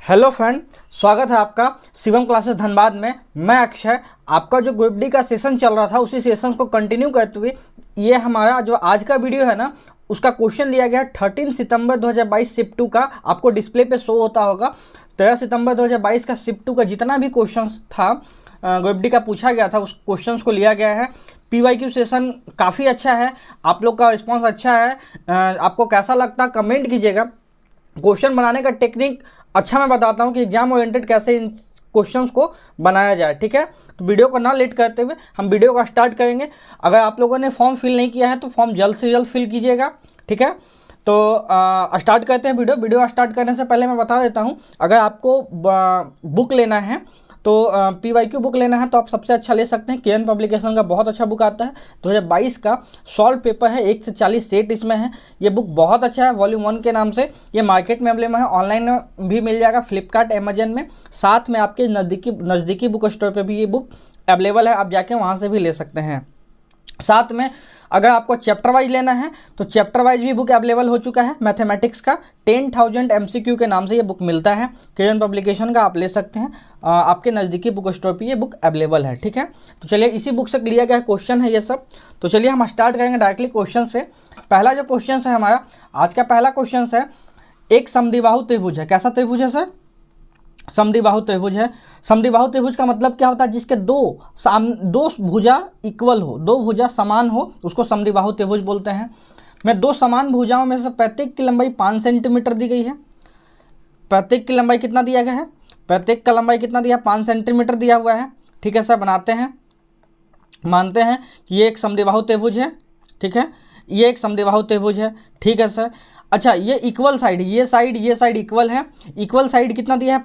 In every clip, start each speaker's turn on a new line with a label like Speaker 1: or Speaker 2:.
Speaker 1: Hello friend, स्वागत है आपका शिवम क्लासेस धनबाद में। मैं अक्षय। आपका जो ग्रुप डी का सेशन चल रहा था उसी सेशन को कंटिन्यू करते हुए ये हमारा जो आज का वीडियो है ना, उसका क्वेश्चन लिया गया 13 सितंबर 2022 शिफ्ट 2 का। आपको डिस्प्ले पे शो होता होगा। 13 सितंबर 2022 का शिफ्ट 2 का जितना भी क्वेश्चन था ग्रुप डी का पूछा गया था, उस क्वेश्चन को लिया गया है। PYQ सेशन काफ़ी अच्छा है, आप लोग का रिस्पॉन्स अच्छा है। आपको कैसा लगता है कमेंट कीजिएगा। क्वेश्चन बनाने का टेक्निक अच्छा मैं बताता हूँ कि एग्जाम ओरिएंटेड कैसे इन क्वेश्चंस को बनाया जाए। ठीक है, तो वीडियो को ना लेट करते हुए हम वीडियो का स्टार्ट करेंगे। अगर आप लोगों ने फॉर्म फिल नहीं किया है तो फॉर्म जल्द से जल्द फिल कीजिएगा। ठीक है, तो स्टार्ट करते हैं वीडियो स्टार्ट करने से पहले मैं बता देता हूँ, अगर आपको बुक लेना है तो PYQ बुक लेना है तो आप सबसे अच्छा ले सकते हैं। KN पब्लिकेशन का बहुत अच्छा बुक आता है। 2022 का सॉल्व पेपर है, 1 से 40 सेट इसमें है। ये बुक बहुत अच्छा है, वॉल्यूम 1 के नाम से। ये मार्केट में अवेलेबल है, ऑनलाइन में भी मिल जाएगा, फ्लिपकार्ट अमेजन में। साथ में आपके नज़दीकी बुक स्टोर पर भी ये बुक अवेलेबल है, आप जाके वहाँ से भी ले सकते हैं। साथ में अगर आपको चैप्टर वाइज लेना है तो चैप्टर वाइज भी बुक अवेलेबल हो चुका है। मैथमेटिक्स का 10,000 MCQ के नाम से ये बुक मिलता है, KN पब्लिकेशन का, आप ले सकते हैं। आपके नज़दीकी बुक स्टोर पे ये बुक अवेलेबल है। ठीक है, तो चलिए इसी बुक से लिया गया क्वेश्चन है ये सब। तो चलिए हम स्टार्ट करेंगे डायरेक्टली क्वेश्चन पे। पहला जो क्वेश्चन है हमारा आज का पहला क्वेश्चन है, एक समद्विबाहु त्रिभुज है। कैसा त्रिभुज है सर? समद्विबाहु त्रिभुज है। समद्विबाहु त्रिभुज का मतलब क्या होता है? जिसके दो भुजा इक्वल हो, दो भुजा समान हो, उसको समद्विबाहु त्रिभुज बोलते हैं। मैं दो समान भुजाओं में से प्रत्येक की लंबाई 5 सेंटीमीटर दी गई है। प्रत्येक की लंबाई कितना दिया गया है? प्रत्येक का लंबाई कितना दिया? 5 सेंटीमीटर दिया हुआ है। ठीक है सर, बनाते हैं, मानते हैं कि ये एक समद्विबाहु त्रिभुज है। ठीक है, ये एक समद्विबाहु त्रिभुज है। ठीक है सर। अच्छा, ये इक्वल साइड, ये साइड इक्वल है। इक्वल साइड कितना दिया है?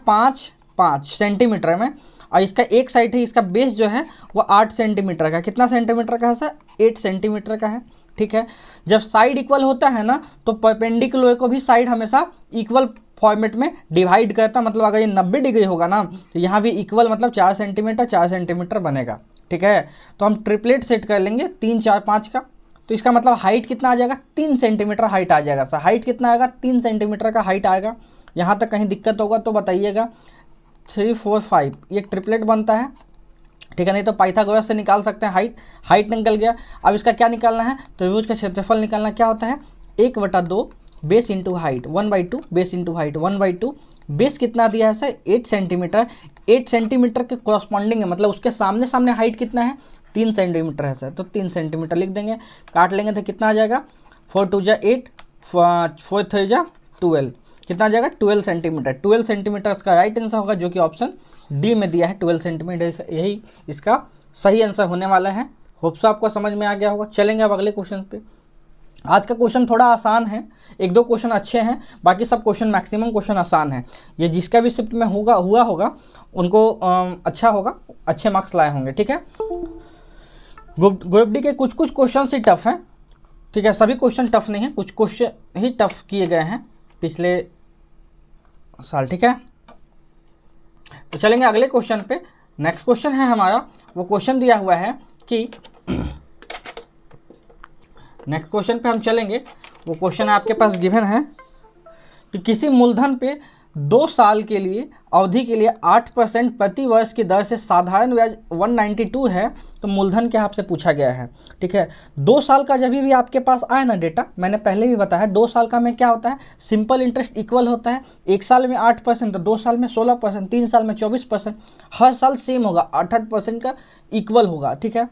Speaker 1: 5 सेंटीमीटर में। और इसका एक साइड है, इसका बेस जो है वो 8 सेंटीमीटर का। कितना सेंटीमीटर का है सर? 8 सेंटीमीटर का है। ठीक है, जब साइड इक्वल होता है ना तो परपेंडिकुलर को भी साइड हमेशा इक्वल फॉर्मेट में डिवाइड करता। मतलब अगर ये 90 डिग्री होगा ना तो यहाँ भी इक्वल मतलब 4 सेंटीमीटर बनेगा। ठीक है, तो हम ट्रिपलेट सेट कर लेंगे 3, 4, 5 का। तो इसका मतलब हाइट कितना आ जाएगा? 3 सेंटीमीटर हाइट आ जाएगा सर। हाइट कितना आएगा? 3 सेंटीमीटर का हाइट आएगा। यहाँ तक कहीं दिक्कत होगा तो बताइएगा। 3, 4, 5 ये ट्रिपलेट बनता है। ठीक है, नहीं तो पाइथागोरस से निकाल सकते हैं। हाइट निकल गया। अब इसका क्या निकालना है? त्रिभुज का क्षेत्रफल निकालना। क्या होता है? 1/2 base into height, 1/2 base into height, 1/2 base कितना दिया है सर? 8 सेंटीमीटर। 8 सेंटीमीटर के कॉरस्पॉन्डिंग है, मतलब उसके सामने हाइट कितना है? 3 सेंटीमीटर है सर, तो 3 सेंटीमीटर लिख देंगे। काट लेंगे तो कितना आ जाएगा? 4 2 जा 8, 4 3 जा 12। कितना आ जाएगा? 12 सेंटीमीटर। 12 सेंटीमीटर इसका राइट आंसर होगा, जो कि ऑप्शन डी में दिया है। 12 सेंटीमीटर यही इसका सही आंसर होने वाला है। होप सो आपको समझ में आ गया होगा। चलेंगे अब अगले क्वेश्चन पे। आज का क्वेश्चन थोड़ा आसान है, 1-2 क्वेश्चन अच्छे हैं, बाकी सब क्वेश्चन मैक्सिमम क्वेश्चन आसान है। ये जिसका भी शिफ्ट में हुआ होगा उनको अच्छा होगा, अच्छे मार्क्स लाए होंगे। ठीक है, ग्रुप डी के कुछ क्वेश्चन ही टफ हैं। ठीक है, सभी क्वेश्चन टफ नहीं है, कुछ क्वेश्चन ही टफ किए गए हैं पिछले साल। ठीक है, तो चलेंगे अगले क्वेश्चन पे। नेक्स्ट क्वेश्चन है हमारा, वो क्वेश्चन दिया हुआ है कि नेक्स्ट क्वेश्चन पे हम चलेंगे। वो क्वेश्चन आपके पास गिवन है कि किसी मूलधन पे 2 साल के लिए अवधि के लिए 8% प्रति वर्ष की दर से साधारण ब्याज 192 है, तो मूलधन के आपसे पूछा गया है। ठीक है, 2 साल का जब भी आपके पास आए ना डेटा, मैंने पहले भी बताया 2 साल का में क्या होता है? सिंपल इंटरेस्ट इक्वल होता है। 1 साल में 8% तो 2 साल में 16%, 3 साल में 24%, हर साल सेम होगा, 8% का इक्वल होगा। ठीक है,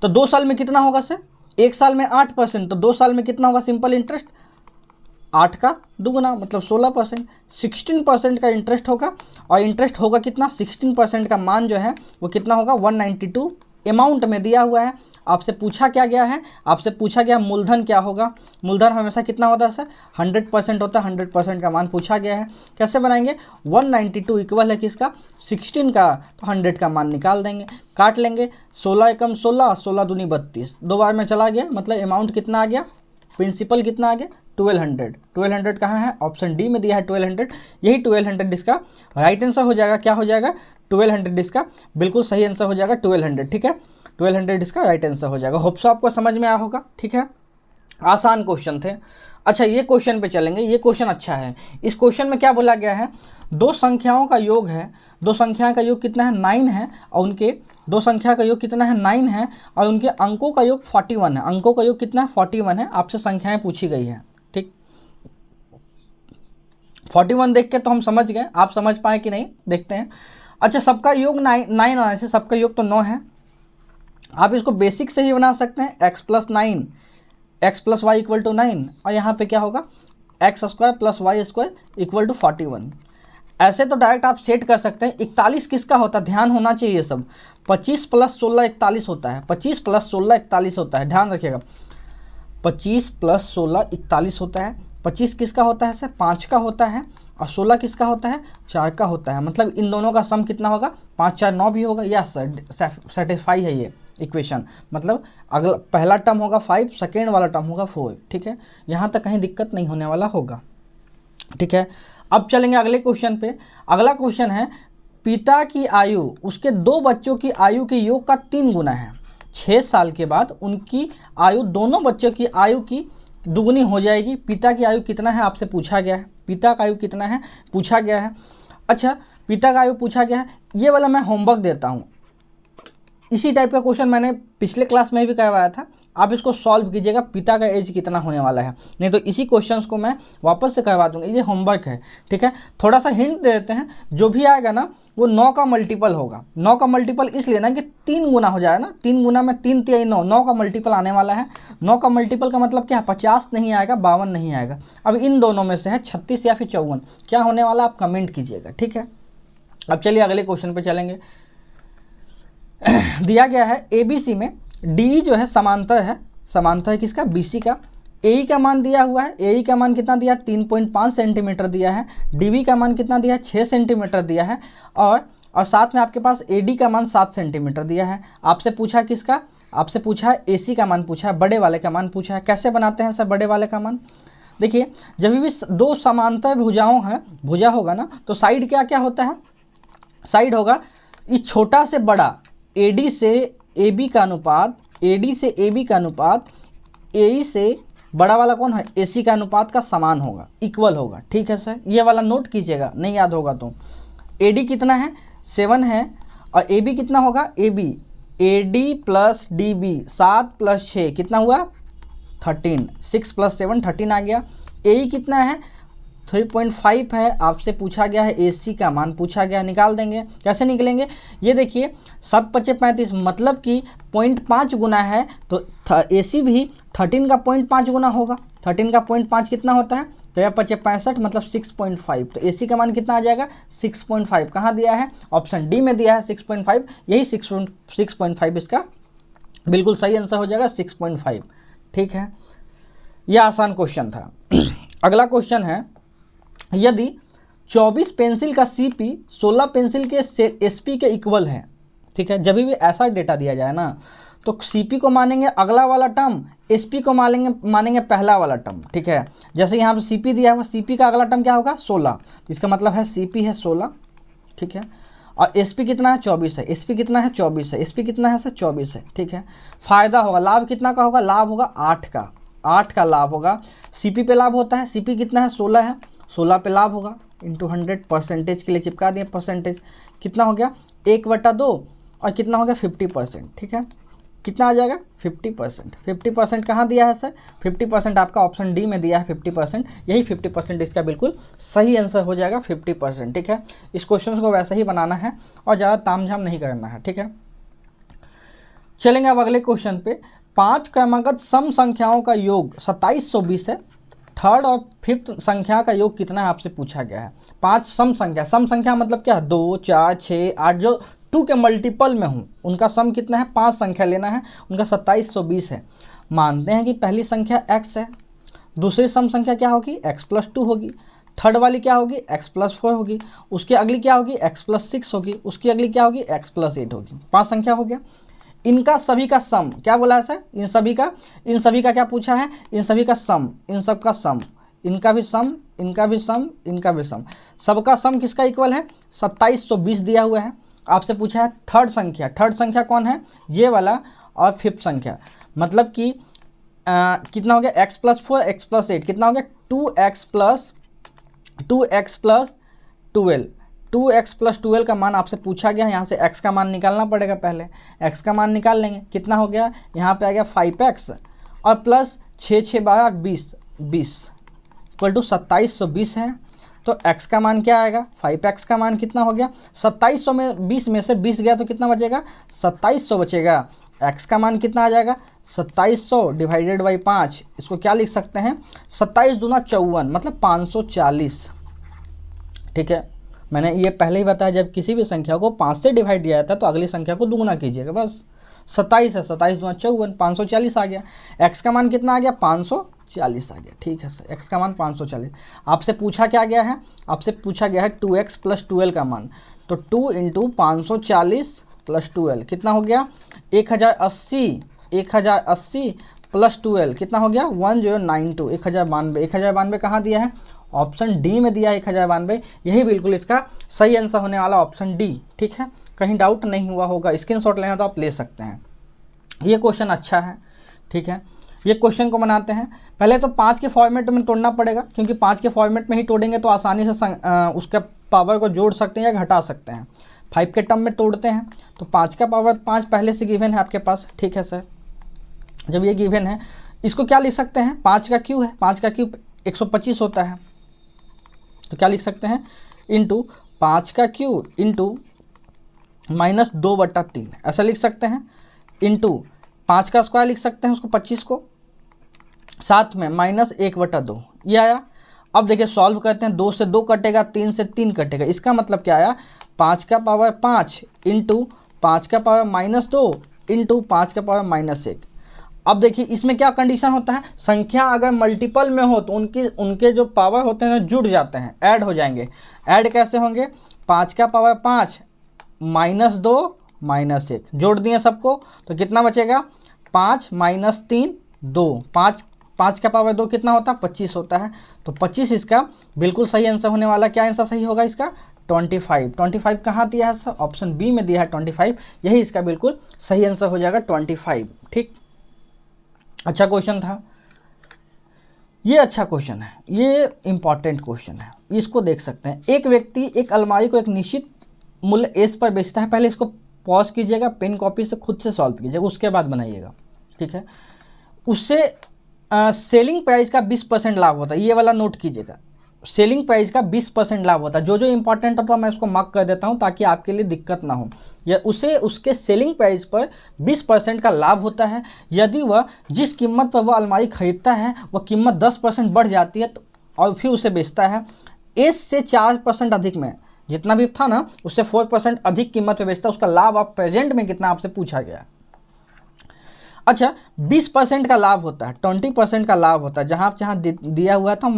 Speaker 1: तो 2 साल में कितना होगा सर? 1 साल में 8% तो 2 साल में कितना होगा सिंपल इंटरेस्ट? 8 का दुगुना मतलब 16%, 16% का इंटरेस्ट होगा। और इंटरेस्ट होगा कितना? 16% का मान जो है वो कितना होगा? 192 अमाउंट में दिया हुआ है। आपसे पूछा क्या गया है? आपसे पूछा गया मूलधन क्या होगा। मूलधन हमेशा कितना होता है सर? 100% होता है। 100% का मान पूछा गया है। कैसे बनाएंगे? 192 इक्वल है किसका? 16 का, तो 100 का मान निकाल देंगे, काट लेंगे। 16 एकम 16, 16 दूनी 32, 2 बार में चला गया, मतलब अमाउंट कितना आ गया? प्रिंसिपल कितना आ गया? 1200। 1200 कहाँ है? ऑप्शन डी में दिया है 1200। यही 1200 इसका राइट आंसर हो जाएगा। क्या हो जाएगा? 1200 इसका बिल्कुल सही आंसर हो जाएगा 1200। ठीक है, 1200 इसका राइट आंसर हो जाएगा। होप सो आपको समझ में आया होगा। ठीक है, आसान क्वेश्चन थे। अच्छा ये क्वेश्चन पे चलेंगे, ये क्वेश्चन अच्छा है। इस क्वेश्चन में क्या बोला गया है, दो संख्याओं का योग है, दो संख्या का योग कितना है 9 है, और उनके दो संख्या का योग कितना है 9 है, और उनके अंकों का योग 41 है। अंकों का योग कितना है 41 है। आपसे संख्याएं पूछी गई है, ठीक। 41 देख के तो हम समझ गए, आप समझ पाए कि नहीं देखते हैं। अच्छा सबका योग 9 आने से सबका योग तो 9 है। आप इसको बेसिक से ही बना सकते हैं, x plus 9 x plus y equal to 9, और यहाँ पे क्या होगा x square plus y square equal to 41। ऐसे तो डायरेक्ट आप सेट कर सकते हैं। 41 किसका होता है, ध्यान होना चाहिए सब। 25 प्लस 16 41 होता है, 25 प्लस 16 41 होता है, ध्यान रखिएगा। 25 प्लस 16 41 होता है। 25 किसका होता है सर, 5 का होता है, और 16 किसका होता है, 4 का होता है। मतलब इन दोनों का सम कितना होगा, 5 4 9 भी होगा। यस सेटिस्फाई है ये इक्वेशन। मतलब अगला पहला टर्म होगा 5, सेकेंड वाला टर्म होगा 4, ठीक है। यहाँ तक कहीं दिक्कत नहीं होने वाला होगा, ठीक है। अब चलेंगे अगले क्वेश्चन पे। अगला क्वेश्चन है, पिता की आयु उसके 2 बच्चों की आयु के योग का 3 गुना है। 6 साल के बाद उनकी आयु दोनों बच्चों की आयु की दुगुनी हो जाएगी। पिता की आयु कितना है आपसे पूछा गया है, पिता का आयु कितना है पूछा गया है। अच्छा पिता का आयु पूछा गया है, ये वाला मैं होमवर्क देता हूँ। इसी टाइप का क्वेश्चन मैंने पिछले क्लास में भी करवाया था, आप इसको सॉल्व कीजिएगा, पिता का एज कितना होने वाला है। नहीं तो इसी क्वेश्चंस को मैं वापस से करवा दूंगा, ये होमवर्क है, ठीक है। थोड़ा सा हिंट दे देते हैं, जो भी आएगा ना वो 9 का मल्टीपल होगा। 9 का मल्टीपल इसलिए ना कि 3 गुना हो जाए ना, 3 गुना में 3 3 9, 9 का मल्टीपल आने वाला है। 9 का मल्टीपल का मतलब क्या है, 50 नहीं आएगा, 52 नहीं आएगा। अब इन दोनों में से है 36 या फिर 54, क्या होने वाला आप कमेंट कीजिएगा, ठीक है। अब चलिए अगले क्वेश्चन पर चलेंगे। दिया गया है ABC में DE जो है समांतर है, समांतर है किसका, BC का। AE का मान दिया हुआ है, AE का मान कितना दिया, 3.5 सेंटीमीटर दिया है। DB का मान कितना दिया है, 6 सेंटीमीटर दिया है। और साथ में आपके पास AD का मान 7 सेंटीमीटर दिया है। आपसे पूछा किसका, आपसे पूछा है AC का मान पूछा है, बड़े वाले का मान पूछा है। कैसे बनाते हैं सर बड़े वाले का मान, देखिए जब भी 2 समांतर भुजाओं हैं, भुजा होगा ना तो साइड क्या क्या होता है, साइड होगा इस छोटा से बड़ा AD से AB का अनुपात, AD से AB का अनुपात AE से बड़ा वाला कौन है AC का अनुपात का समान होगा, इक्वल होगा, ठीक है सर। ये वाला नोट कीजिएगा, नहीं याद होगा तो। AD कितना है 7 है, और AB कितना होगा AD प्लस DB 7 प्लस 6 कितना हुआ 13, 6 प्लस 7 13 आ गया। AE कितना है 3.5 है। आपसे पूछा गया है AC का मान पूछा गया, निकाल देंगे। कैसे निकलेंगे, ये देखिए 7 × 5 = 35, मतलब कि 0.5 गुना है तो AC भी 13 का 0.5 गुना होगा। 13 का 0.5 कितना होता है, 3 × 5 = 65, मतलब 6.5। तो AC का मान कितना आ जाएगा 6.5। कहाँ दिया है, ऑप्शन डी में दिया है 6.5, यही 6.5 इसका बिल्कुल सही आंसर हो जाएगा 6.5, ठीक है। यह आसान क्वेश्चन था। अगला क्वेश्चन है, यदि 24 पेंसिल का CP 16 पेंसिल के SP के इक्वल है, ठीक है। जब भी ऐसा डेटा दिया जाए ना तो CP को मानेंगे अगला वाला टर्म, SP को मानेंगे पहला वाला टर्म, ठीक है। जैसे यहाँ पे CP दिया हुआ, CP का अगला टर्म क्या होगा 16, तो इसका मतलब है CP है 16, ठीक है। और SP कितना है 24 है, SP कितना है 24 है, SP कितना है सर 24 है, ठीक है। फायदा होगा, लाभ कितना का होगा, लाभ होगा 8 का लाभ होगा। CP पे लाभ होता है, CP कितना है 16 है, 16 पे लाभ होगा इंटू 100, परसेंटेज के लिए चिपका दिए परसेंटेज, कितना हो गया 1/2 और कितना हो गया 50%, ठीक है। कितना आ जाएगा 50%। 50% कहाँ दिया है सर, 50% आपका ऑप्शन डी में दिया है 50%, यही 50% इसका बिल्कुल सही आंसर हो जाएगा 50%, ठीक है। इस क्वेश्चन को वैसे ही बनाना है और ज़्यादा तामझाम नहीं करना है, ठीक है। चलेंगे अब अगले क्वेश्चन पे। 5 क्रमागत सम संख्याओं का योग 2720 है। थर्ड और फिफ्थ संख्या का योग कितना है आपसे पूछा गया है। 5 सम संख्या मतलब क्या है, 2 4 6 8 जो 2 के मल्टीपल में हूँ उनका सम कितना है, 5 संख्या लेना है, उनका 2720 है। मानते हैं कि पहली संख्या x है, दूसरी सम संख्या क्या होगी x + 2 होगी, थर्ड वाली क्या होगी x + 4 होगी, उसकी अगली क्या होगी x + 6 होगी, उसकी अगली क्या होगी x + 8 होगी। 5 संख्या हो गया। इनका सभी का सम क्या बोला है सर, इन सभी का क्या पूछा है, इन सभी का सम, इन सब का सम, इनका भी सम, इनका भी सम, इनका भी सम, सबका सम किसका इक्वल है 2720 दिया हुआ है। आपसे पूछा है थर्ड संख्या कौन है, ये वाला, और फिफ्थ संख्या, मतलब कि कितना हो गया, x+4 x+8 कितना हो गया 2x प्लस 12। 2x प्लस 12 का मान आपसे पूछा गया है, यहाँ से x का मान निकालना पड़ेगा। पहले x का मान निकाल लेंगे, कितना हो गया, यहाँ पे आ गया 5x और प्लस 6 6 12 20 इक्वल टू 2720 है। तो x का मान क्या आएगा, 5x का मान कितना हो गया, 2700 में 20 में से 20 गया तो कितना बचेगा, 2700 बचेगा। x का मान कितना आ जाएगा, 2700 डिवाइडेड बाई 5, इसको क्या लिख सकते हैं, 27 दूना 54 मतलब 540। ठीक है, मैंने ये पहले ही बताया, जब किसी भी संख्या को 5 से डिवाइड किया जाता है तो अगली संख्या को दुगुना कीजिएगा बस। 27 है, 27 दूना 54, 540 आ गया। x का मान कितना आ गया, 540 आ गया। ठीक है सर, x का मान 540। आपसे पूछा क्या गया है, आपसे पूछा गया है 2x प्लस 12 का मान। तो 2 इंटू 540 प्लस 12 कितना हो गया, 1080 प्लस 12 कितना हो गया, 1092, 1092। 1092 कहाँ दिया है, ऑप्शन डी में दिया है 1092। यही बिल्कुल इसका सही आंसर होने वाला ऑप्शन डी। ठीक है, कहीं डाउट नहीं हुआ होगा, स्क्रीनशॉट लेना तो आप ले सकते हैं। ये क्वेश्चन अच्छा है। ठीक है, ये क्वेश्चन को बनाते हैं। पहले तो 5 के फॉर्मेट में तोड़ना पड़ेगा, क्योंकि 5 के फॉर्मेट में ही तोड़ेंगे तो आसानी से उसके पावर को जोड़ सकते हैं या घटा सकते हैं। 5 के टर्म में तोड़ते हैं तो 5 का पावर 5 पहले से गिवन है आपके पास। ठीक है सर, जब ये गिवन है इसको क्या लिख सकते हैं, 5 का क्यूब है, 5 का क्यूब 125 होता है। तो क्या लिख सकते हैं, इंटू 5 का क्यूब इंटू -2/3 ऐसा लिख सकते हैं, इंटू 5 का स्क्वायर लिख सकते हैं उसको 25 को, साथ में -1/2 ये आया। अब देखिए सॉल्व करते हैं, 2 से 2 कटेगा, 3 से 3 कटेगा। इसका मतलब क्या आया, 5 का पावर 5 इंटू 5 का पावर -2 इंटू 5 का पावर -1। अब देखिए इसमें क्या कंडीशन होता है, संख्या अगर मल्टीपल में हो तो उनके जो पावर होते हैं जुड़ जाते हैं, ऐड हो जाएंगे। ऐड कैसे होंगे, 5 का पावर 5 -2 -1 जोड़ दिए सबको तो कितना बचेगा, 5 -3 2, 5 का पावर 2 कितना होता है, 25 होता है। तो 25 इसका बिल्कुल सही आंसर होने वाला। क्या आंसर सही होगा इसका, 25। 25 कहाँ दिया है सर, ऑप्शन बी में दिया है 25, यही इसका बिल्कुल सही आंसर हो जाएगा 25। ठीक, अच्छा क्वेश्चन था ये, अच्छा क्वेश्चन है, ये इंपॉर्टेंट क्वेश्चन है, इसको देख सकते हैं। एक व्यक्ति एक अलमारी को एक निश्चित मूल्य एस पर बेचता है। पहले इसको पॉज कीजिएगा, पेन कॉपी से खुद से सॉल्व कीजिएगा, उसके बाद बनाइएगा। ठीक है, उससे सेलिंग प्राइस का 20% लाभ होता है। ये वाला नोट कीजिएगा, सेलिंग प्राइस का 20% लाभ होता है। जो इंपॉर्टेंट होता है मैं उसको मार्क कर देता हूँ ताकि आपके लिए दिक्कत ना हो। या उसे उसके सेलिंग प्राइस पर 20% का लाभ होता है। यदि वह जिस कीमत पर वह अलमारी खरीदता है वह कीमत 10% बढ़ जाती है तो और फिर उसे बेचता है, एस से 4% अधिक में, जितना भी था ना उससे 4% अधिक कीमत पे बेचता है, उसका लाभ आप प्रेजेंट में कितना आपसे पूछा गया। अच्छा, 20% का लाभ होता है, 20% का लाभ होता है। जहाँ दिया हुआ था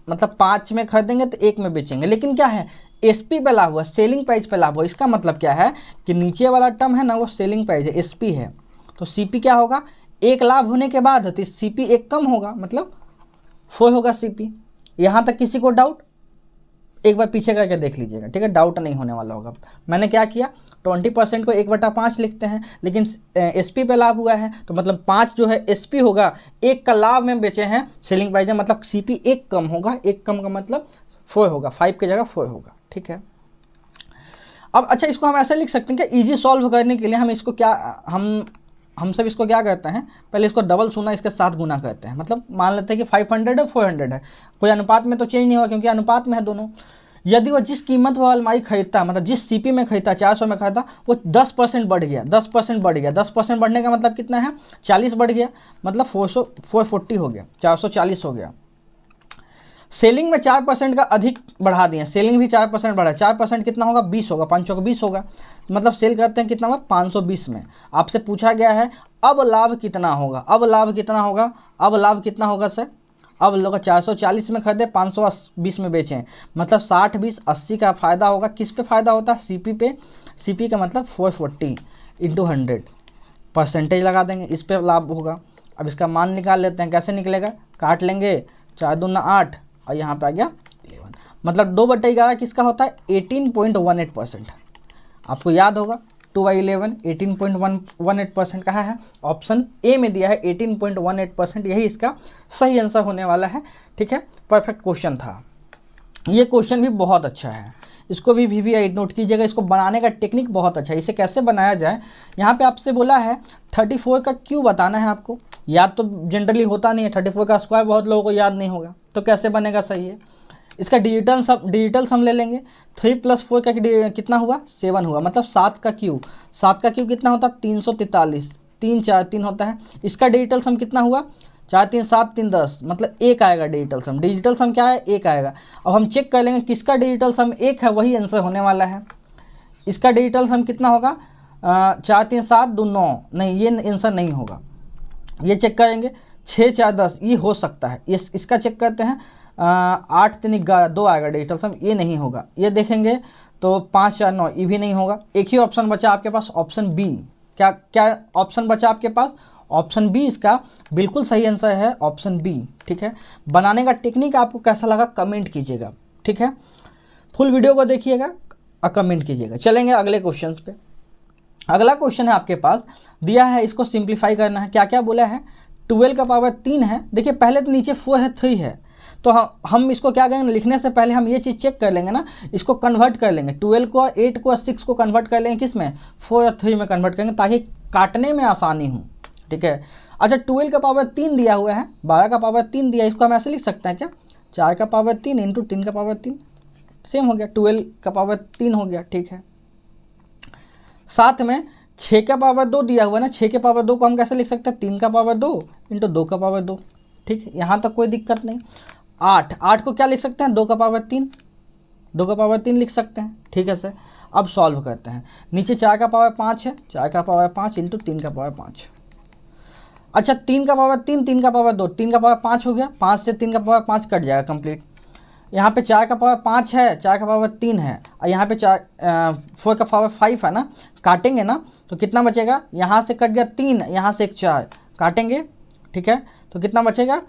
Speaker 1: मतलब 5 में खरीदेंगे तो 1 में बेचेंगे, लेकिन क्या है, एसपी पे लाभ हुआ, सेलिंग प्राइस पे लाभ हुआ। इसका मतलब क्या है कि नीचे वाला टर्म है ना वो सेलिंग प्राइस है, एसपी है, तो सीपी क्या होगा, 1 लाभ होने के बाद तो सीपी 1 कम होगा, मतलब 4 होगा सीपी। यहाँ तक किसी को डाउट, एक बार पीछे करके देख लीजिएगा। ठीक है, डाउट नहीं होने वाला होगा। मैंने क्या किया, 20% को 1/5 लिखते हैं, लेकिन एसपी पे लाभ हुआ है तो मतलब 5 जो है एसपी होगा, 1 का लाभ में बेचे हैं सेलिंग प्राइस में, मतलब सीपी 1 कम होगा। 1 कम का मतलब 4 होगा, 5 की जगह 4 होगा। ठीक है, अब अच्छा इसको हम ऐसे लिख सकते हैं कि ईजी सॉल्व करने के लिए हम इसको क्या हम सब इसको क्या करते हैं, पहले इसको डबल शून्य इसके साथ गुना करते हैं। मतलब मान लेते हैं कि 500 है 400 है, कोई अनुपात में तो चेंज नहीं होगा क्योंकि अनुपात में है दोनों। यदि वो जिस कीमत वो अलमारी खरीदता, मतलब जिस सीपी में खरीदता 400 में खरीदता, वो 10% बढ़ गया, 10% बढ़ गया। 10% बढ़ने का मतलब कितना है, 40 बढ़ गया, मतलब 440 हो गया, 440 हो गया। सेलिंग में 4% का अधिक बढ़ा दिए, सेलिंग भी 4% बढ़ा, 4% कितना होगा, 20 होगा, 5 को 20 होगा, मतलब सेल करते हैं कितना होगा, 520 में। आपसे पूछा गया है अब लाभ कितना होगा, अब लाभ कितना होगा, अब लाभ कितना होगा सर, अब लोग 440 में खरीदे, 520 में बेचें, मतलब 60 20 80 का फ़ायदा होगा। किस पे फ़ायदा होता है, सीपी पे। सीपी का मतलब 440 × 100 परसेंटेज लगा देंगे, इस पे लाभ होगा। अब इसका मान निकाल लेते हैं, कैसे निकलेगा, काट लेंगे, 4 दूना 8 और यहाँ पे आ गया 11, मतलब 2/11 किसका होता है, 18.18%। आपको याद होगा 2/11 18.18% कहाँ है, ऑप्शन ए में दिया है 18.18%, यही इसका सही आंसर होने वाला है। ठीक है, परफेक्ट क्वेश्चन था। ये क्वेश्चन भी बहुत अच्छा है, इसको भी VVI नोट कीजिएगा। इसको बनाने का टेक्निक बहुत अच्छा है। इसे कैसे बनाया जाए, यहाँ पे आपसे बोला है 34 का क्यों बताना है आपको, याद तो जनरली होता नहीं है, 34 का स्क्वायर बहुत लोगों को याद नहीं होगा, तो कैसे बनेगा सही है। इसका डिजिटल सम ले लेंगे। 3 + 4 का कितना हुआ, 7 हुआ, मतलब 7 का क्यू कितना होता है, 343, 3 4 3 होता है। इसका डिजिटल सम कितना हुआ, 4 3 7 3 10, मतलब 1 आएगा डिजिटल सम। डिजिटल सम क्या है, 1 आएगा। अब हम चेक कर लेंगे किसका डिजिटल सम 1 है, वही आंसर होने वाला है। इसका डिजिटल सम कितना होगा, 4 3 7 2 9, नहीं ये आंसर नहीं होगा। ये चेक करेंगे 6 4 10, ये हो सकता है। इसका चेक करते हैं, 8 3 11 2 आएगा डिजिटल सम, ये नहीं होगा। ये देखेंगे तो 5 4 9, ये भी नहीं होगा। एक ही ऑप्शन बचा आपके पास, ऑप्शन बी। क्या ऑप्शन बचा आपके पास, ऑप्शन बी इसका बिल्कुल सही आंसर है, ऑप्शन बी। ठीक है, बनाने का टेक्निक आपको कैसा लगा कमेंट कीजिएगा। ठीक है, फुल वीडियो को देखिएगा और कमेंट कीजिएगा। चलेंगे अगले क्वेश्चन पे। अगला क्वेश्चन है आपके पास दिया है, इसको सिंप्लीफाई करना है। क्या क्या बोला है, 12 का पावर 3 है। देखिए पहले तो नीचे 4 है, 3 है, तो हम इसको क्या करेंगे, लिखने से पहले हम ये चीज़ चेक कर लेंगे ना, इसको कन्वर्ट कर लेंगे। 12 को 8 को 6 को कन्वर्ट कर लेंगे, किस में, 4 और 3 में कन्वर्ट करेंगे, ताकि काटने में आसानी हो। ठीक है, अच्छा 12 का पावर 3 दिया हुआ है, 12 का पावर 3 दिया है, इसको हम ऐसे लिख सकते हैं क्या, 4 का पावर 3 इंटू 3 का पावर 3, सेम हो गया, 12 का पावर 3 हो गया। ठीक है, साथ में 6 का पावर 2 दिया हुआ है ना, 6 के पावर 2 को हम कैसे लिख सकते हैं, 3 का पावर 2 इंटू 2 का पावर 2। ठीक है, यहाँ तक कोई दिक्कत नहीं। 8 को क्या लिख सकते हैं, 2 का पावर 3, 2 का पावर 3 लिख सकते हैं। ठीक है सर, अब सॉल्व करते हैं। नीचे 4 का पावर 5 है, 4 का पावर 5 इंटू 3 का पावर 5। अच्छा 3 का पावर 3, 3 का पावर 2, 3 का पावर 5 हो गया, 5 से 3 का पावर 5 कट जाएगा कंप्लीट। यहाँ पे 4 का पावर 5 है, 4 का पावर 3 है, और यहाँ पे 4 का पावर 5 है ना, काटेंगे ना तो कितना बचेगा, यहाँ से कट गया 3, यहाँ से एक 4 काटेंगे। ठीक है, तो कितना बचेगा,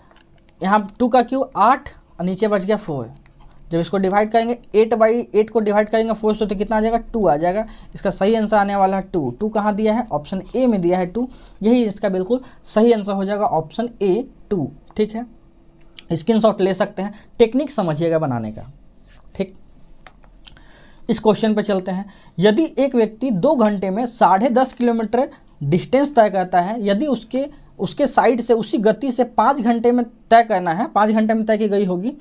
Speaker 1: यहाँ 2 का क्यू 8 और नीचे बच गया 4। जब इसको डिवाइड करेंगे 8/8 को डिवाइड करेंगे 4 से, तो कितना आ जाएगा, 2 आ जाएगा। इसका सही आंसर आने वाला है 2। 2 कहाँ दिया है, ऑप्शन ए में दिया है 2, यही इसका बिल्कुल सही आंसर हो जाएगा, ऑप्शन ए 2। ठीक है, स्क्रीनशॉट ले सकते हैं, टेक्निक समझिएगा बनाने का। ठीक, इस क्वेश्चन पे चलते हैं। यदि एक व्यक्ति 2 घंटे में 10.5 किलोमीटर डिस्टेंस तय करता है, यदि उसके साइड से उसी गति से 5 घंटे में तय करना है, 5 घंटे में तय की गई होगी,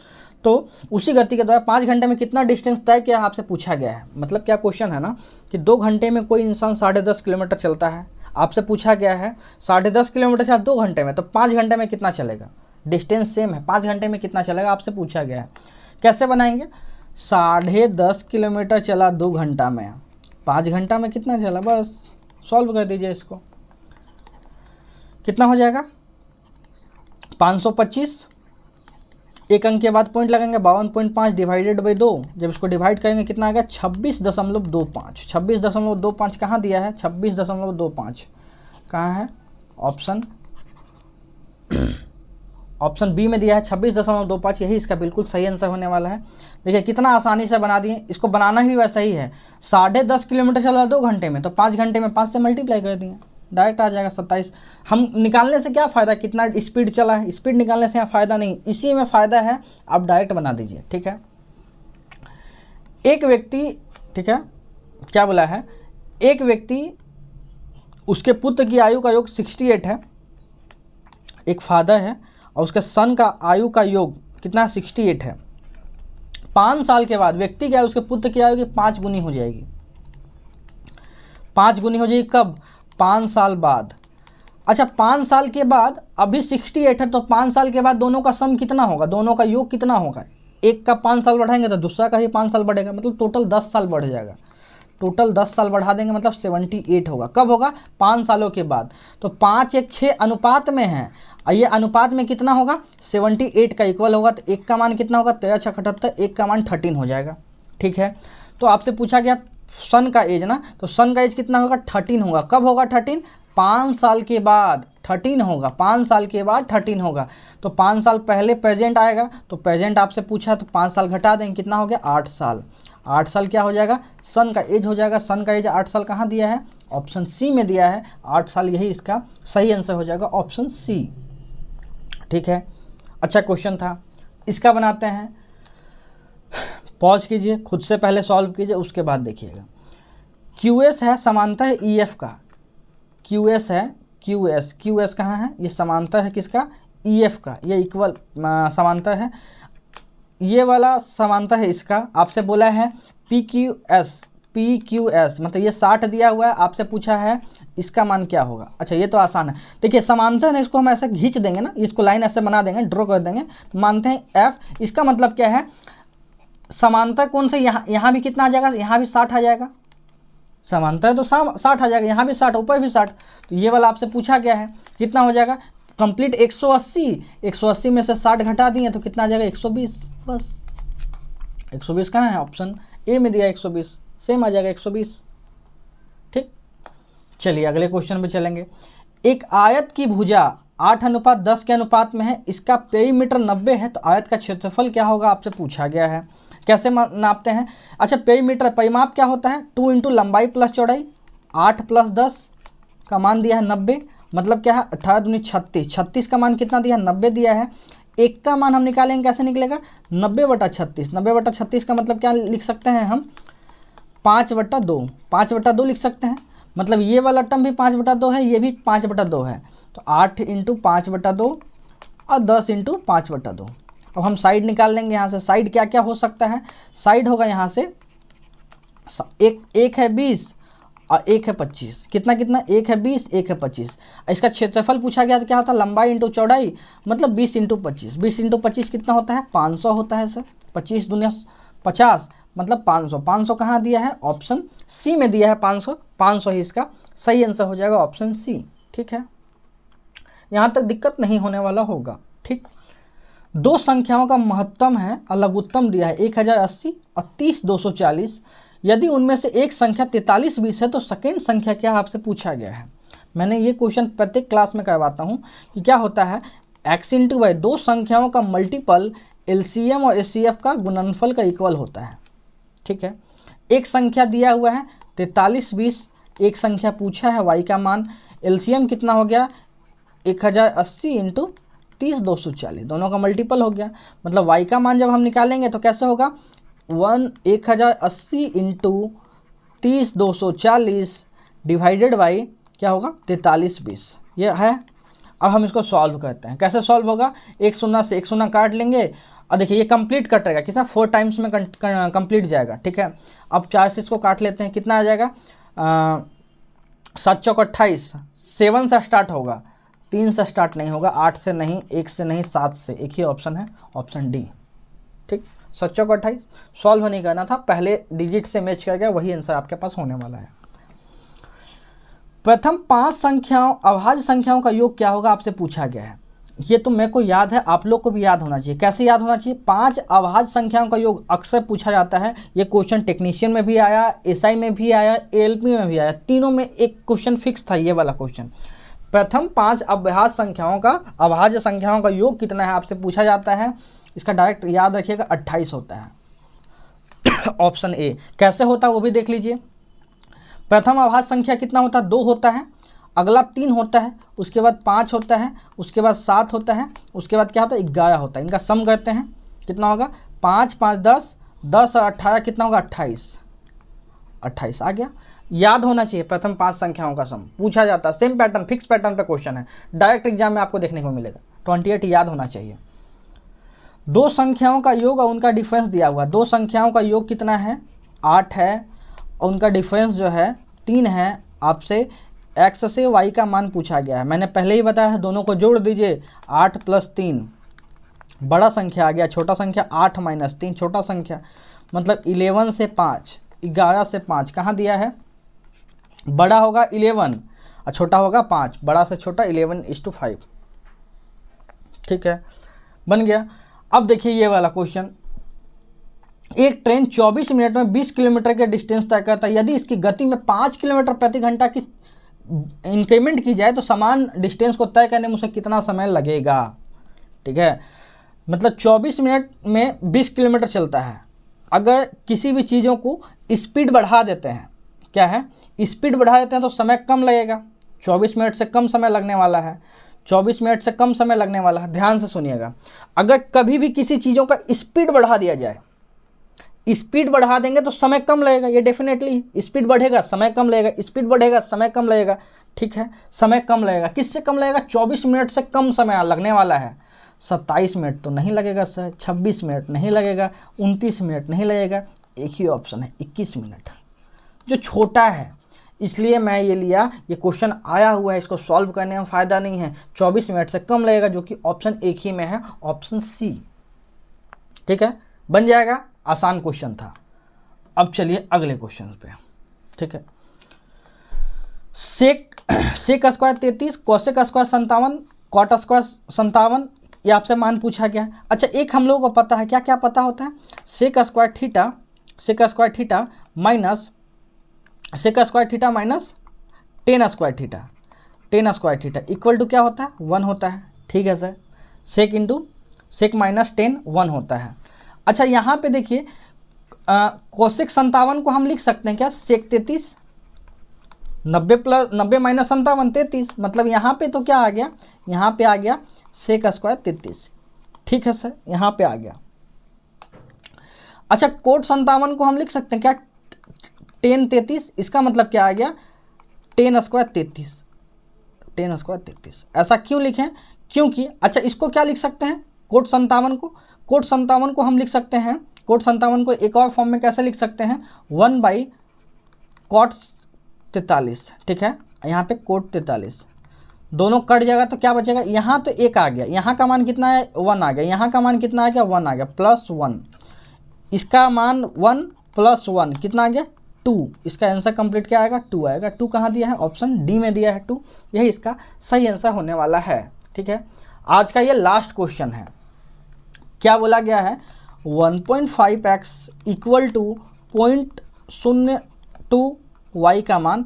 Speaker 1: तो उसी गति के द्वारा 5 घंटे में कितना डिस्टेंस तय किया आपसे पूछा गया है। मतलब क्या क्वेश्चन है ना, कि 2 घंटे में कोई इंसान 10.5 किलोमीटर चलता है, आपसे पूछा गया है 10.5 किलोमीटर चला 2 घंटे में, तो 5 घंटे में कितना चलेगा, डिस्टेंस सेम है, 5 घंटे में कितना चलेगा आपसे पूछा गया है। कैसे बनाएंगे, 10.5 किलोमीटर चला 2 घंटा में, 5 घंटा में कितना चला, बस सॉल्व कर दीजिए इसको। कितना हो जाएगा, 525, एक अंक के बाद पॉइंट लगाएंगे, 52.5 डिवाइडेड बाई 2, जब इसको डिवाइड करेंगे कितना आएगा, 26.25। 26.25 कहाँ दिया है, 26.25 कहाँ है, ऑप्शन बी में दिया है 26.25, यही इसका बिल्कुल सही आंसर होने वाला है। देखिए कितना आसानी से बना दिए, इसको बनाना ही वैसा ही है। 10.5 किलोमीटर चला 2 घंटे में, तो 5 घंटे में 5 से मल्टीप्लाई कर दिए, डायरेक्ट आ जाएगा 27। हम निकालने से क्या फ़ायदा, कितना स्पीड चला है, स्पीड निकालने से यहाँ फ़ायदा नहीं, इसी में फ़ायदा है, आप डायरेक्ट बना दीजिए। ठीक है, एक व्यक्ति, ठीक है क्या बोला है, एक व्यक्ति उसके पुत्र की आयु का योग 68 है, एक फादर है, और उसके सन का आयु का योग कितना 68 है। 5 साल के बाद व्यक्ति क्या है, उसके पुत्र की आयु की 5 गुनी हो जाएगी, 5 गुनी हो जाएगी कब, 5 साल बाद। अच्छा 5 साल के बाद अभी 68 है, तो 5 साल के बाद दोनों का सम कितना होगा, दोनों का योग कितना होगा, एक का 5 साल बढ़ाएंगे तो दूसरा का ही 5 साल बढ़ेगा, मतलब टोटल 10 साल बढ़ जाएगा। टोटल 10 साल बढ़ा देंगे मतलब 78 होगा। कब होगा, 5 सालों के बाद। तो 5:6 अनुपात में है, और ये अनुपात में कितना होगा, 78 का इक्वल होगा, तो एक का मान कितना होगा, 13×6=78, एक का मान 13 हो जाएगा। ठीक है, तो आपसे पूछा गया सन का एज ना, तो सन का एज कितना होगा, 13 होगा। कब होगा 13, 5 साल के बाद। 13 होगा, 5 साल के बाद 13 होगा। तो 5 साल पहले प्रेजेंट आएगा, तो प्रेजेंट आपसे पूछा तो 5 साल घटा देंगे, कितना हो गया 8 साल। 8 साल क्या हो जाएगा, सन का एज हो जाएगा। सन का एज 8 साल कहाँ दिया है, ऑप्शन सी में दिया है 8 साल, यही इसका सही आंसर हो जाएगा ऑप्शन सी। ठीक है, अच्छा क्वेश्चन था, इसका बनाते हैं। पॉज कीजिए, खुद से पहले सॉल्व कीजिए, उसके बाद देखिएगा। QS है समांतर है EF का, QS है, QS कहाँ है, ये समांतर है किसका, EF का, ये इक्वल समांतर है, ये वाला समांतर है इसका। आपसे बोला है PQS मतलब ये 60 दिया हुआ है, आपसे पूछा है इसका मान क्या होगा। अच्छा ये तो आसान है, देखिए समांतर है, इसको हम ऐसे खींच देंगे ना, इसको लाइन ऐसे बना देंगे, ड्रॉ कर देंगे, तो मानते हैं F। इसका मतलब क्या है, समांतर कौन से, यहाँ भी कितना आ जाएगा, यहाँ भी 60 आ जाएगा, समांतर तो 60 आ जाएगा, यहाँ भी 60, ऊपर भी 60। तो ये वाला आपसे पूछा गया है, कितना हो जाएगा कंप्लीट 180 में से 60 घटा दिए तो कितना आ जाएगा 120, बस 120 कहाँ है, ऑप्शन ए में दिया 120, सेम आ जाएगा 120। ठीक, चलिए अगले क्वेश्चन पे चलेंगे। एक आयत की भुजा 8:10 के अनुपात में है, इसका पेरीमीटर 90 है, तो आयत का क्षेत्रफल क्या होगा आपसे पूछा गया है। कैसे नापते हैं, अच्छा पेरीमीटर परिमाप क्या होता है, 2 इंटू लंबाई प्लस चौड़ाई, 8 + 10 का मान दिया है 90, मतलब क्या है 18 दूनी 36, 36 का मान कितना दिया है 90 दिया है। एक का मान हम निकालेंगे, कैसे निकलेगा 90/36, 90/36 का मतलब क्या लिख सकते हैं हम 5/2, 5/2 लिख सकते हैं, मतलब ये वाला टर्म भी 5/2 है, ये भी 5/2 है, तो 8 × 5/2 और 10 × 5/2। अब हम साइड निकाल लेंगे यहाँ से, साइड क्या क्या हो सकता है, साइड होगा यहाँ से एक है 20 और एक है 25, कितना कितना, एक है 20 एक है 25। इसका क्षेत्रफल पूछा गया तो क्या होता है, लंबाई इंटू चौड़ाई, मतलब 20 × 25, 20 × 25 कितना होता है 500 होता है सर, 25 दूनी 50 मतलब 500, 500 कहाँ दिया है, ऑप्शन सी में दिया है 500, 500 ही इसका सही आंसर हो जाएगा ऑप्शन सी। ठीक है, यहाँ तक दिक्कत नहीं होने वाला होगा। ठीक, दो संख्याओं का महत्तम है और लघुत्तम दिया है 1080 और 30/240, यदि उनमें से एक संख्या 4320 है तो सेकेंड संख्या क्या आपसे पूछा गया है। मैंने ये क्वेश्चन प्रत्येक क्लास में करवाता हूँ कि क्या होता है, x × y दो संख्याओं का मल्टीपल LCM और HCF का गुणनफल का इक्वल होता है। ठीक है, एक संख्या दिया हुआ है 4320, एक संख्या पूछा है y का मान, LCM कितना हो गया 1080 × 30/240, दोनों का मल्टीपल हो गया, मतलब y का मान जब हम निकालेंगे तो कैसे होगा 1080 × 30/240 डिवाइडेड बाई क्या होगा 4320, ये है। अब हम इसको सॉल्व करते हैं, कैसे सॉल्व होगा, एक शून्य से एक शून्य काट लेंगे और देखिए ये कंप्लीट कटेगा, कितना 4 टाइम्स में कंप्लीट जाएगा। ठीक है, अब 4 से इसको काट लेते हैं, कितना आ जाएगा 7 × 4 = 28, 7 से स्टार्ट होगा, 3 से स्टार्ट नहीं होगा, 8 से नहीं, 1 से नहीं, 7 से, एक ही ऑप्शन है ऑप्शन डी। ठीक, 7 × 4 = 28, सॉल्व नहीं करना था, पहले डिजिट से मैच कर गया, वही आंसर आपके पास होने वाला है। प्रथम 5 संख्याओं अभाज्य संख्याओं का योग क्या होगा आपसे पूछा गया है। ये तो मेरे को याद है, आप लोग को भी याद होना चाहिए। कैसे याद होना चाहिए, 5 अभाज्य संख्याओं का योग अक्सर पूछा जाता है। ये क्वेश्चन टेक्नीशियन में भी आया, एसआई में भी आया, एएलपी में भी आया, तीनों में एक क्वेश्चन फिक्स था ये वाला क्वेश्चन। प्रथम 5 अभाज्य संख्याओं का योग कितना है आपसे पूछा जाता है। इसका डायरेक्ट याद रखिएगा 28 होता है ऑप्शन ए। कैसे होता है वो भी देख लीजिए। प्रथम अभाज्य संख्या कितना होता है 2 होता है, अगला 3 होता है, उसके बाद 5 होता है, उसके बाद 7 होता है, उसके बाद क्या होता है 11 होता है। इनका सम करते हैं, कितना होगा 5 × 5 = 10, 10 और 18 कितना होगा 28 आ गया। याद होना चाहिए, प्रथम 5 संख्याओं का सम पूछा जाता है, सेम पैटर्न, फिक्स पैटर्न पे क्वेश्चन है, डायरेक्ट एग्जाम में आपको देखने को मिलेगा। 28 याद होना चाहिए। दो संख्याओं का योग और उनका डिफरेंस दिया हुआ, दो संख्याओं का योग कितना है 8 है और उनका डिफरेंस जो है 3 है। आपसे x से y का मान पूछा गया है, मैंने पहले ही बताया है, दोनों को जोड़ दीजिए 8 + 3 बड़ा संख्या आ गया, छोटा संख्या 8 - 3 छोटा संख्या, मतलब 11 से 5, 11 से 5 कहाँ दिया है, बड़ा होगा 11 और छोटा होगा 5, बड़ा से छोटा 11:5। ठीक है, बन गया। अब देखिए ये वाला क्वेश्चन, एक ट्रेन 24 मिनट में 20 किलोमीटर के डिस्टेंस तय करता है, यदि इसकी गति में 5 किलोमीटर प्रति घंटा की इंक्रीमेंट की जाए तो समान डिस्टेंस को तय करने में उसे कितना समय लगेगा। ठीक है, मतलब 24 मिनट में 20 किलोमीटर चलता है। अगर किसी भी चीज़ों को स्पीड बढ़ा देते हैं, क्या है, स्पीड बढ़ा देते हैं तो समय कम लगेगा, 24 मिनट से कम समय लगने वाला है, 24 मिनट से कम समय लगने वाला है। ध्यान से सुनिएगा, अगर कभी भी किसी चीज़ों का स्पीड बढ़ा दिया जाए, स्पीड बढ़ा देंगे तो समय कम लगेगा, ये डेफिनेटली, स्पीड बढ़ेगा समय कम लगेगा, स्पीड बढ़ेगा समय कम लगेगा। ठीक है, समय कम लगेगा, किससे कम लगेगा, 24 मिनट से कम समय लगने वाला है। 27 मिनट तो नहीं लगेगा सर, 26 मिनट नहीं लगेगा, 29 मिनट नहीं लगेगा, एक ही ऑप्शन है 21 मिनट, जो छोटा है। इसलिए मैं ये लिया, ये क्वेश्चन आया हुआ है, इसको सॉल्व करने में फ़ायदा नहीं है, 24 मिनट से कम लगेगा, जो कि ऑप्शन एक ही में है, ऑप्शन सी। ठीक है, बन जाएगा, आसान क्वेश्चन था। अब चलिए अगले क्वेश्चन पे। ठीक है, sec square 33, cosec square 57, cot square 57, ये आपसे मान पूछा गया। अच्छा, एक हम लोगों को पता है, क्या क्या पता होता है, sec square theta minus sec square theta minus ten square theta equal to क्या होता है, 1 होता है। ठीक है sir, sec into sec minus 10 1 होता है। अच्छा, यहाँ पे देखिए कोसेक 57 को हम लिख सकते हैं क्या, सेक 33, 90 माइनस 57 33, मतलब यहाँ पे तो क्या आ गया, यहाँ पे आ गया सेक स्क्वायर 33। ठीक है सर, यहाँ पे आ गया। अच्छा, कोट 57 को हम लिख सकते हैं क्या, 10 33, इसका मतलब क्या आ गया, 10 स्क्वायर 33। ऐसा क्यों लिखें, क्योंकि अच्छा इसको क्या लिख सकते हैं, कोट 57 को हम लिख सकते हैं, कोट 57 को एक और फॉर्म में कैसे लिख सकते हैं, 1/cot 43। ठीक है, यहाँ पे कोट 43, दोनों कट जाएगा तो क्या बचेगा, यहाँ तो एक आ गया, यहाँ का मान कितना है 1 आ गया, यहाँ का मान कितना आ गया 1 आ गया, +1, इसका मान 1 + 1 कितना आ गया 2, इसका आंसर कंप्लीट क्या आएगा 2 आएगा। 2 कहाँ दिया है, ऑप्शन डी में दिया है 2, यही इसका सही आंसर होने वाला है। ठीक है, आज का ये लास्ट क्वेश्चन है। क्या बोला गया है, 1.5x इक्वल टू 0.02 y का मान,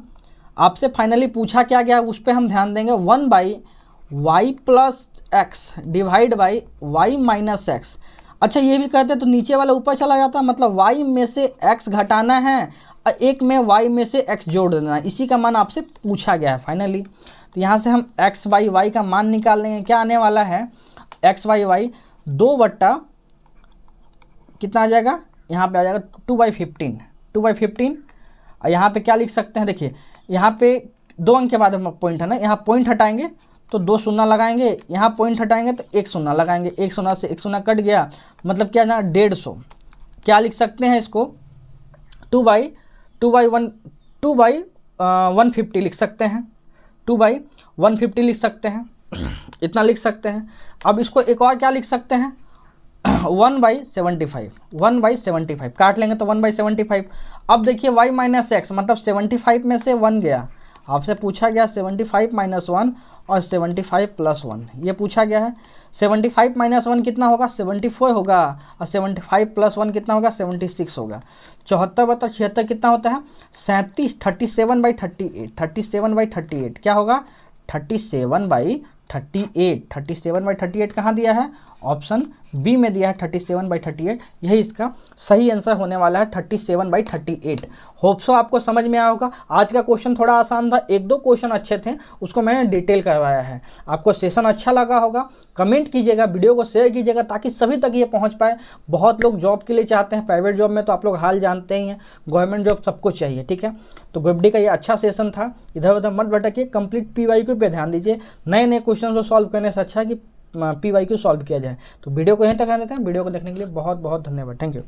Speaker 1: आपसे फाइनली पूछा क्या गया उस पर हम ध्यान देंगे, 1/y + x divide by y minus x। अच्छा, ये भी कहते हैं तो नीचे वाला ऊपर चला जाता, मतलब y में से x घटाना है और एक में y में से x जोड़ देना है, इसी का मान आपसे पूछा गया है फाइनली। तो यहाँ से हम x/y का मान निकाल लेंगे, क्या आने वाला है, x/y 2 कितना आ जाएगा, यहाँ पे आ जाएगा 2/15। और यहाँ पे क्या लिख सकते हैं, देखिए यहाँ पे 2 अंक के बाद पॉइंट है ना, यहाँ पॉइंट हटाएंगे तो 2 शून्य लगाएंगे, यहाँ पॉइंट हटाएंगे तो 1 शून्य लगाएंगे, 1 शून्य से 1 शून्य कट गया, मतलब क्या ना 150। क्या लिख सकते हैं इसको, 2/150 लिख सकते हैं, 2/150 लिख सकते हैं, इतना लिख सकते हैं। अब इसको एक और क्या लिख सकते हैं, 1/75 काट लेंगे तो 1/75। अब देखिए y माइनस एक्स, मतलब 75 में से 1 गया, आपसे पूछा गया 75 - 1 और 75 + 1, ये पूछा गया है। 75 - 1 कितना होगा, 74 होगा, और 75 + 1 कितना होगा, 76 होगा। 74/76 कितना होता है, 37, 37/38 क्या होगा, 37/38 कहाँ दिया है, ऑप्शन बी में दिया है 37/38, यही इसका सही आंसर होने वाला है 37/38। होप सो आपको समझ में आया होगा। आज का क्वेश्चन थोड़ा आसान था, 1-2 क्वेश्चन अच्छे थे, उसको मैंने डिटेल करवाया है। आपको सेशन अच्छा लगा होगा, कमेंट कीजिएगा, वीडियो को शेयर कीजिएगा ताकि सभी तक ये पहुंच पाए। बहुत लोग जॉब के लिए चाहते हैं, प्राइवेट जॉब में तो आप लोग हाल जानते ही हैं, गवर्नमेंट जॉब सबको चाहिए। ठीक है, तो ग्रुप-डी का ये अच्छा सेशन था, इधर उधर मत भटकिए, कंप्लीट PYQ पे ध्यान दीजिए। नए क्वेश्चन को सॉल्व करने से अच्छा है कि PYQ सॉल्व किया जाए। तो वीडियो को यहीं तक रहने देते हैं। वीडियो को देखने के लिए बहुत बहुत धन्यवाद, थैंक यू।